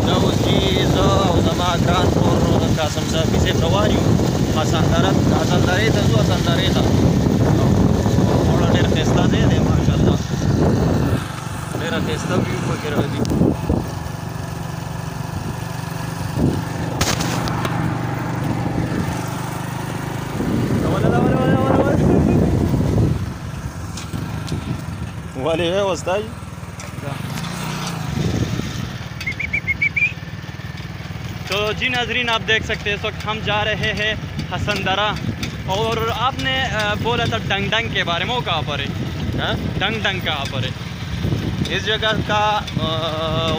Nauji zama Granpur Kasam Service Provario Hasandareta zuwa Sandareta थोड़ा देर खस्ता दे दे माशाल्लाह मेरा खस्ता भी वगैरह दी वाले है वस्ताई तो जी नाजरीन आप देख सकते हैं इस वक्त हम जा रहे हैं हसनदरा और आपने बोला था डंग डंग के बारे में, वो कहाँ पर है? डंग डंग कहाँ पर है? इस जगह का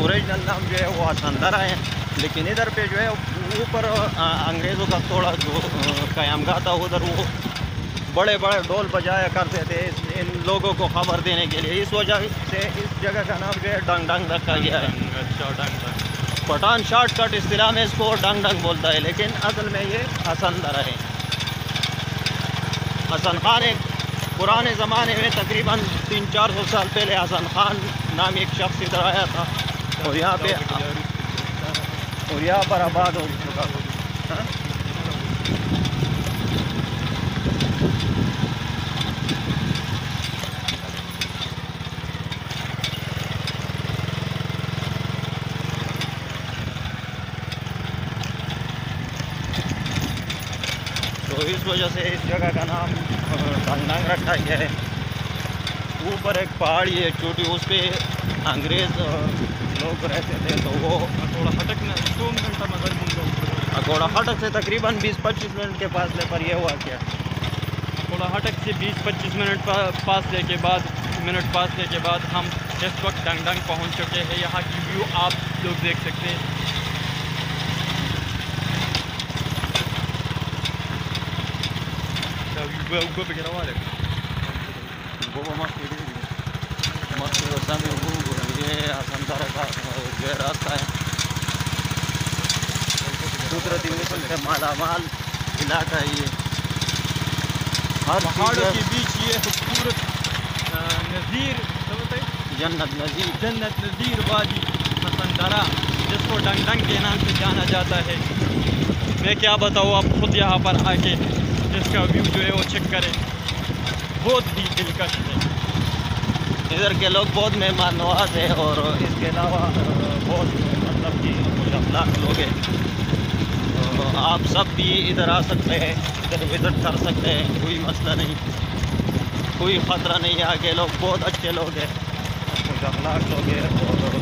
ओरिजिनल नाम जो है वो हसनदरा है, लेकिन इधर पे जो है ऊपर अंग्रेज़ों का थोड़ा जो क़यामगाह था उधर वो बड़े बड़े ढोल बजाया करते थे इन लोगों को खबर देने के लिए। इस वजह से इस जगह का नाम जो है डंग डंग रखा गया है। अच्छा डंग डंग पठान शॉर्टकट इस्तिलाह में इसको डंग डंग बोलता है, लेकिन असल में ये हसनदरा है। हसन खान एक पुराने ज़माने में तकरीबन 300-400 साल पहले हसन खान नाम एक शख्स इधर आया था और यहाँ पर आबाद हो चुका था। तो इस वजह से इस जगह का नाम डंग डंग रखा गया है। ऊपर एक पहाड़ी है छोटी, उस पर अंग्रेज़ लोग रहते थे, तो वो थोड़ा हटक ना 2 मिनट अकोड़ा हटक से तकरीबन 20-25 मिनट के फासले पर यह हुआ क्या। थोड़ा हटक से 20-25 मिनट फासले के बाद हम इस वक्त डंग डंग पहुँच चुके हैं। यहाँ की व्यू आप लोग देख सकते हैं। हसनदरा का जो रास्ता है कुदरती मिसल से मालामाल इलाका है ये। हर पहाड़ों के बीच ये खूबसूरत जन्नत नज़ीर वादी हसनदरा, जिसको डंग डंग के नाम से जाना जाता है। मैं क्या बताऊँ, आप खुद यहाँ पर आके इसका व्यू जो है वो चेक करें, बहुत ही दिलकश है। इधर के लोग बहुत मेहमान नवाज है और इसके अलावा बहुत मतलब कि खुश अखलाक लोग हैं। तो आप सब भी इधर आ सकते हैं, इधर विज़िट कर सकते हैं, कोई मसला नहीं, कोई ख़तरा नहीं है। आगे लोग बहुत अच्छे लोग हैं, खुश अखलाक लोग हैं और